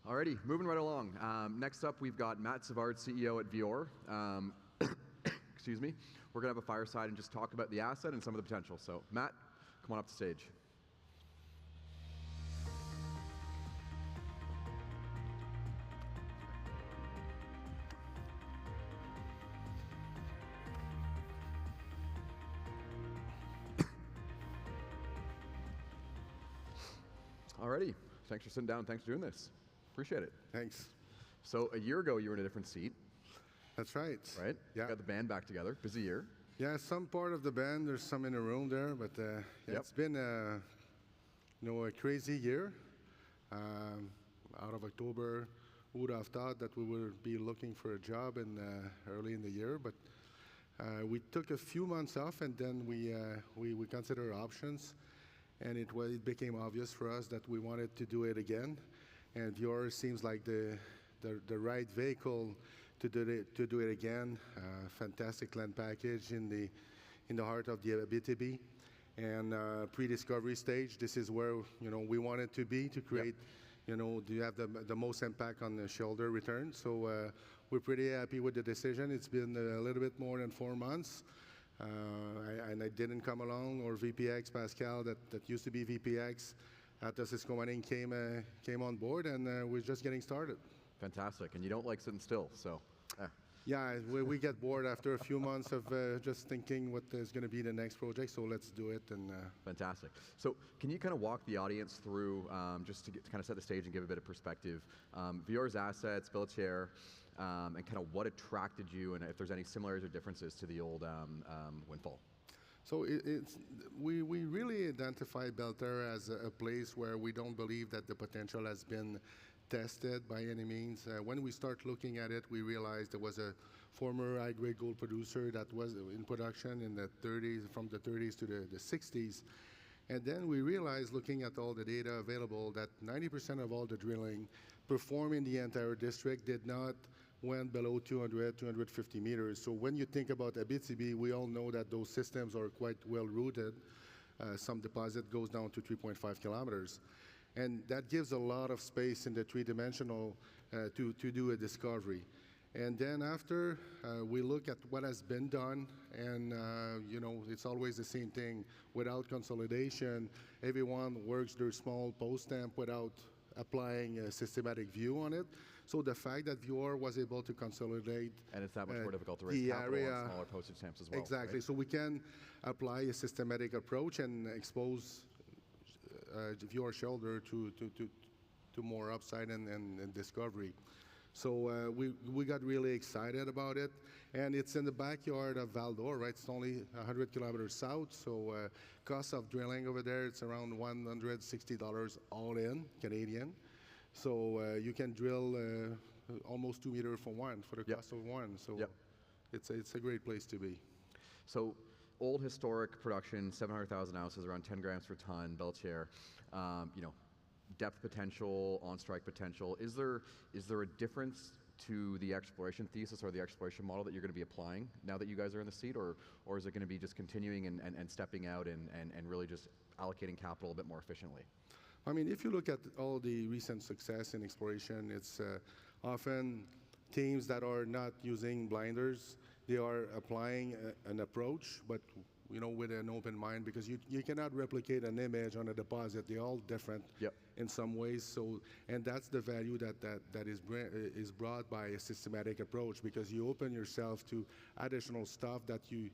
Alrighty, moving right along. Next up, we've got Matt Savard, CEO at VIOR. Excuse me. We're going to have a fireside and just talk about the asset and some of the potential. So, Matt, come on up to stage. Alrighty, thanks for sitting down. Thanks for doing this. Appreciate it. Thanks. So a year ago, you were in a different seat. That's right. Right? Yeah. Got the band back together. Busy year. Yeah, some part of the band. There's some in the room there, but it's been a crazy year. Out of October, who would have thought that we would be looking for a job early in the year? But we took a few months off, and then we considered options. And it became obvious for us that we wanted to do it again, and VIOR seems like the right vehicle to do it again. Fantastic land package in the heart of the Abitibi, and pre-discovery stage. This is where we wanted to be to create. Do you have the most impact on the shareholder return? So we're pretty happy with the decision. It's been a little bit more than 4 months. And I didn't come along, or VPX, Pascal, that used to be VPX at Osisko came on board, and we're just getting started. Fantastic. And you don't like sitting still, so. Yeah, we get bored after a few months of just thinking what is going to be the next project, so let's do it. And Fantastic. So can you kind of walk the audience through, just to kind of set the stage and give a bit of perspective, VIOR's assets, Belleterre, and kind of what attracted you, and if there's any similarities or differences to the old Windfall? So we really identify Belleterre as a place where we don't believe that the potential has been tested by any means. When we start looking at it, we realized there was a former high-grade gold producer that was in production in the 30s, from the 30s to the 60s. And then we realized, looking at all the data available, that 90% of all the drilling performed in the entire district did not went below 200, 250 meters. So when you think about Abitibi, we all know that those systems are quite well rooted. Some deposit goes down to 3.5 kilometers. And that gives a lot of space in the three-dimensional to do a discovery. And then after, we look at what has been done, and it's always the same thing. Without consolidation, everyone works their small post stamp without applying a systematic view on it. So the fact that VIOR was able to consolidate, and it's that much more difficult to raise capital on smaller postage stamps as well. Exactly. Right? So we can apply a systematic approach and expose VIOR shareholder to more upside and discovery. So we got really excited about it, and it's in the backyard of Val-d'Or, right? It's only 100 kilometers south, so cost of drilling over there, it's around $160 all in Canadian. So you can drill almost 2 meters for the cost of one. So it's a great place to be. So old historic production, 700,000 ounces, around 10 grams per ton, Belleterre, depth potential, on-strike potential. Is there a difference to the exploration thesis or the exploration model that you're going to be applying now that you guys are in the seat, or is it going to be just continuing and stepping out and really just allocating capital a bit more efficiently? I mean, if you look at all the recent success in exploration, it's often teams that are not using blinders. They are applying an approach, but with an open mind, because you cannot replicate an image on a deposit. They're all different in some ways. So, and that's the value that is brought by a systematic approach, because you open yourself to additional stuff that you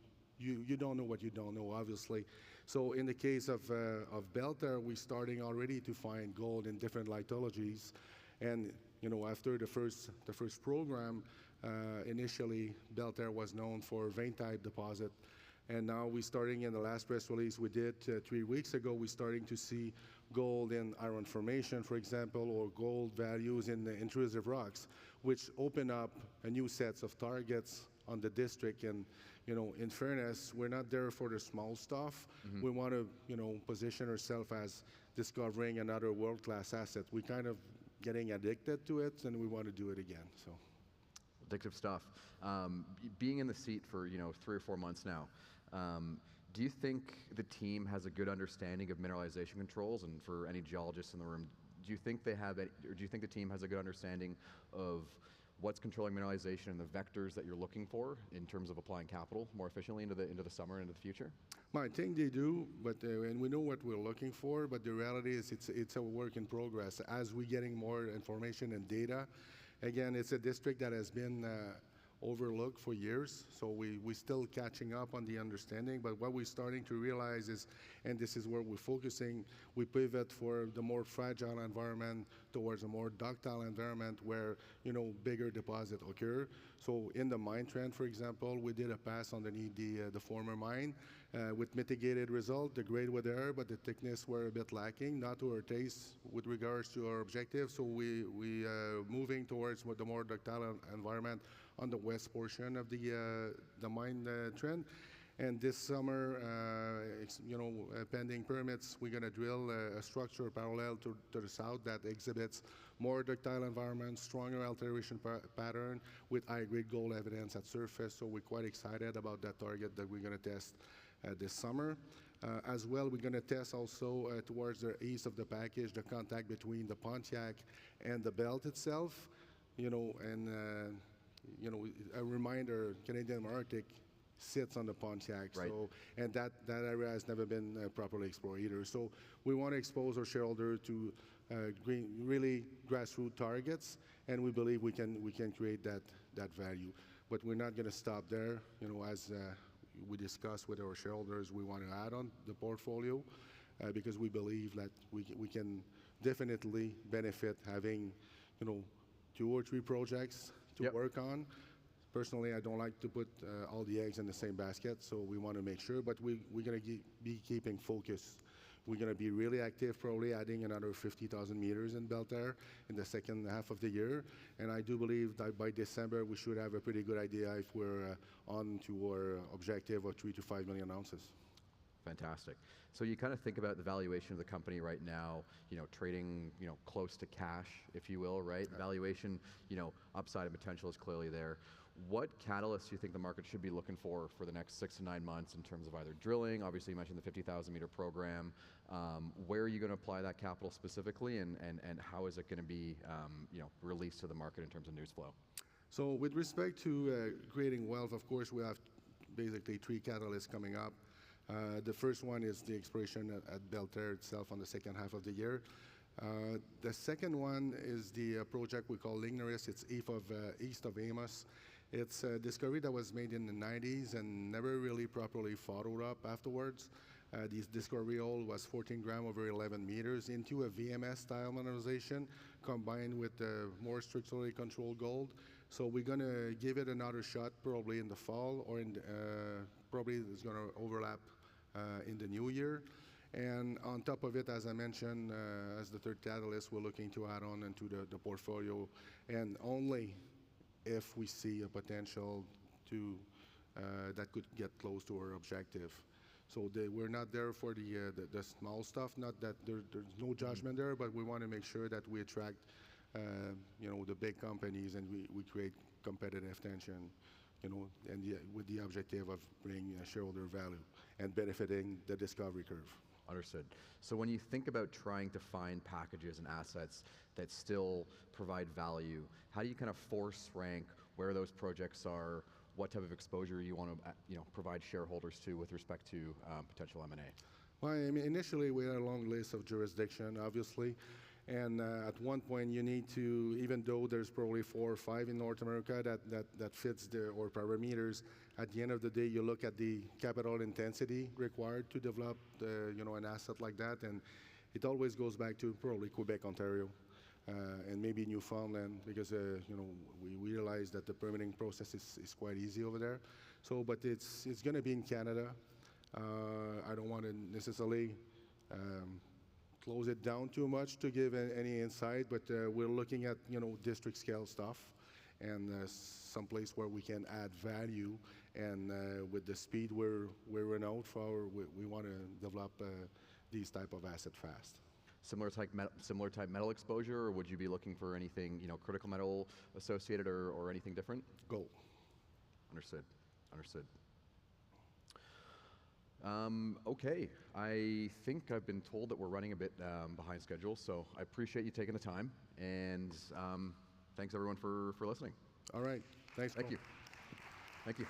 don't know what you don't know, obviously. So in the case of Belleterre, we're starting already to find gold in different lithologies. And after the first program, initially Belleterre was known for vein type deposit. And now we're starting, in the last press release we did 3 weeks ago, we're starting to see gold in iron formation, for example, or gold values in the intrusive rocks, which open up a new sets of targets on the district. And in fairness, we're not there for the small stuff. We want to position ourselves as discovering another world-class asset. We're kind of getting addicted to it, and we want to do it again. So. Addictive stuff. Being in the seat for 3 or 4 months now, do you think the team has a good understanding of mineralization controls? And for any geologists in the room, do you think they have, or do you think the team has a good understanding of what's controlling mineralization and the vectors that you're looking for in terms of applying capital more efficiently into the summer and into the future? Well, I think they do, but and we know what we're looking for. But the reality is, it's a work in progress. As we're getting more information and data, again, it's a district that has been overlooked for years, so we're still catching up on the understanding. But what we're starting to realize is, and this is where we're focusing, we pivot for the more fragile environment towards a more ductile environment where, bigger deposits occur. So in the mine trend, for example, we did a pass underneath the former mine with mitigated result. The grade were there, but the thickness were a bit lacking, not to our taste with regards to our objective. So we moving towards the more ductile environment on the west portion of the mine trend. And this summer, pending permits, we're going to drill a structure parallel to the south that exhibits more ductile environment, stronger alteration pattern with high-grade gold evidence at surface. So we're quite excited about that target that we're going to test this summer. As well, we're going to test also towards the east of the package, the contact between the Pontiac and the belt itself. A reminder, Canadian Arctic sits on the Pontiac, right. So, and that area has never been properly explored either. So we want to expose our shareholder to really grassroots targets, and we believe we can create that value. But we're not going to stop there. As we discussed with our shareholders, we want to add on the portfolio because we believe that we can definitely benefit having 2 or 3 projects to work on. Personally, I don't like to put all the eggs in the same basket, so we want to make sure, but we're going to be keeping focus. We're going to be really active, probably adding another 50,000 meters in Belleterre in the second half of the year, and I do believe that by December we should have a pretty good idea if we're on to our objective of 3 to 5 million ounces. Fantastic. So you kind of think about the valuation of the company right now, trading, close to cash, if you will, right? Yeah. Valuation, upside and potential is clearly there. What catalysts do you think the market should be looking for the next 6 to 9 months in terms of either drilling? Obviously, you mentioned the 50,000 meter program. Where are you going to apply that capital specifically, and how is it going to be, released to the market in terms of news flow? So with respect to creating wealth, of course, we have basically 3 catalysts coming up. The first one is the exploration at Belleterre itself on the second half of the year. The second one is the project we call Ligneris. It's east of Amos. It's a discovery that was made in the 90s and never really properly followed up afterwards. This discovery hole was 14 grams over 11 meters into a VMS-style mineralization combined with more structurally controlled gold. So we're going to give it another shot probably in the fall, or probably it's going to overlap in the new year. And on top of it, as I mentioned, as the third catalyst, we're looking to add on into the portfolio, and only if we see a potential to that could get close to our objective. So we're not there for the small stuff. Not that there's no judgment there, but we want to make sure that we attract the big companies, and we create competitive tension, and with the objective of bringing shareholder value and benefiting the discovery curve. Understood. So when you think about trying to find packages and assets that still provide value, how do you kind of force rank where those projects are, what type of exposure you want to provide shareholders to with respect to potential M&A? Well, I mean, initially we had a long list of jurisdiction, obviously, and at one point you need to, even though there's probably 4 or 5 in North America that fits our parameters, at the end of the day you look at the capital intensity required to develop an asset like that, and it always goes back to probably Quebec, Ontario, and maybe Newfoundland, because we realize that the permitting process is quite easy over there. So, but it's going to be in Canada. I don't want to necessarily close it down too much to give any insight, but we're looking at district scale stuff, and some place where we can add value, and with the speed we're renowned for, we want to develop these type of asset fast. Similar type metal exposure, or would you be looking for anything critical metal associated, or anything different? Gold. Understood. Okay, I think I've been told that we're running a bit behind schedule, so I appreciate you taking the time, and thanks everyone for listening. All right. Thanks. Thank Paul. you. Thank you.